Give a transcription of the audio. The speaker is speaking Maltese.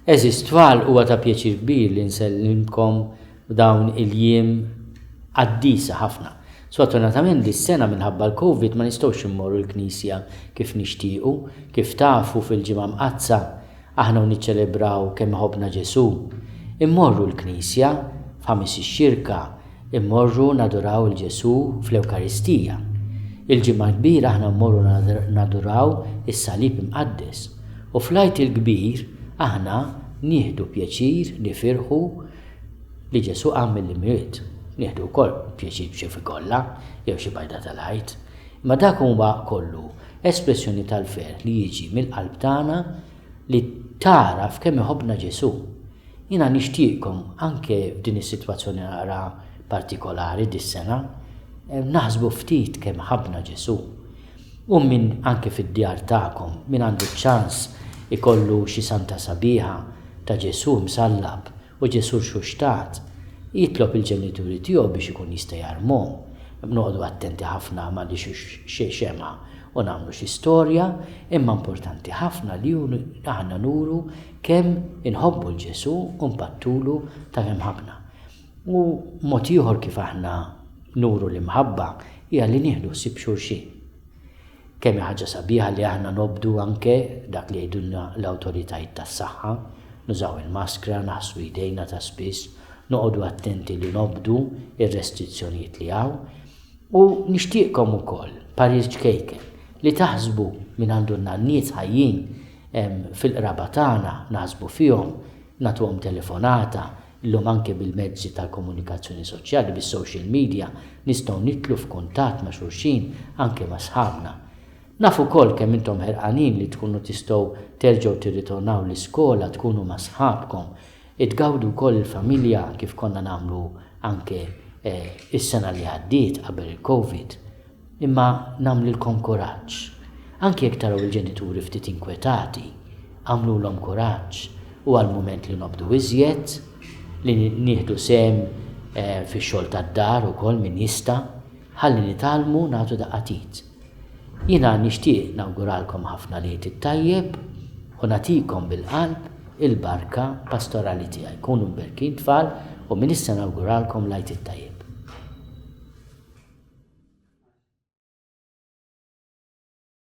Eżis tfal huwa ta' pjaċir kbir li nsellimkom dawn il-jiem għaddisa ħafna. Sfortunatament dis-sena minħabba l-Covid ma nistgħux immorru l-Knisja kif nixtiequ, kif tafu fil-ġimgħa mqazza aħna niċċelebraw kemm ħobbna Ġesu. Immorru l-Knisja f'ħames ix-xirka, immorru naduraw il-Ġesu fl-Ewkaristija. Il-ġimgħa kbira aħna mmorru naduraw is-salib imqaddes. U fl-Għid il-kbir aħna nieħdu pjaċir nifirħu li Ġesu qam mill-imwiet. Nieħdu wkoll pjaċir b'xi fikolla jew xi bajda tal-Għid. Ma dak huwa kollu espressjoni tal-ferħ li jiġi mill-qalb tagħna li taraf kemm iħobbna Ġesu. Jiena nixtieqkom anke f'din is-sitwazzjoni nara partikolari dis-sena naħsbu ftit kemm ħabna Ġesu. U min anke fid-djar tagħkom min għandu ċans ikollu xi santa sabiħa ta' Ġesu msallab u Ġesu xuxtat, jitlob il-ġenituri tiegħu biex ikun jista' jarmhom. Noqogħdu attenti ħafna ma li xi xema u nagħmlu xi storja, imma importanti ħafna li aħna nuru kemm inħobbu l-Ġesu u mpattulu ta' kemm ħabna. U mod ieħor kif aħna nuru l-imħabba hija li nieħdu ħsieb xulxin. Kemm ħaġa sabiħa li aħna nobdu anke dak li jgħidulna l-awtoritajiet tas-saħħa, nużaw il-maskra, naħsbu jdejna ta' spiss, noqogħdu attenti li nobdu ir-restrizzjonijiet li hawn. U nixtieqkom ukoll parir ċkejken li taħsbu minn għandulna n-nies ħajjin fil-qraba tagħna naħsbu fihom, nagħtuhom telefonata, illum anke bil-mezzi tal-komunikazzjoni soċjali bis-social media nistgħu nitlu f'kuntatt ma' xulxin anke ma' sħabna. Nafu wkoll kemm intom ħerqanin li tkunu tistgħu terġgħu tirritornaw l-iskola, tkunu ma' sħabkom, itgawdu wkoll il-familja kif konna nagħmlu anke is-sena li għaddiet qabel il-Covid. Imma nagħmlilkom kuraġġ. Anke jekk taraw il-ġenituri ftit inkwetati, għamlulhom kuraġġ u għall-mument li nobdu iżjed li nieħdu sehem fix-xogħol tad-dar ukoll min jista' ħalli nitalmu nagħtu daqqatit. Jiena nixtieq nawguralkom ħafna Lejl it-tajjeb u nagħtikom bil-qalb il-barka pastorali tiegħi. Kunu mberkin tfal u min issa nawguralkom Lejl it-tajjeb.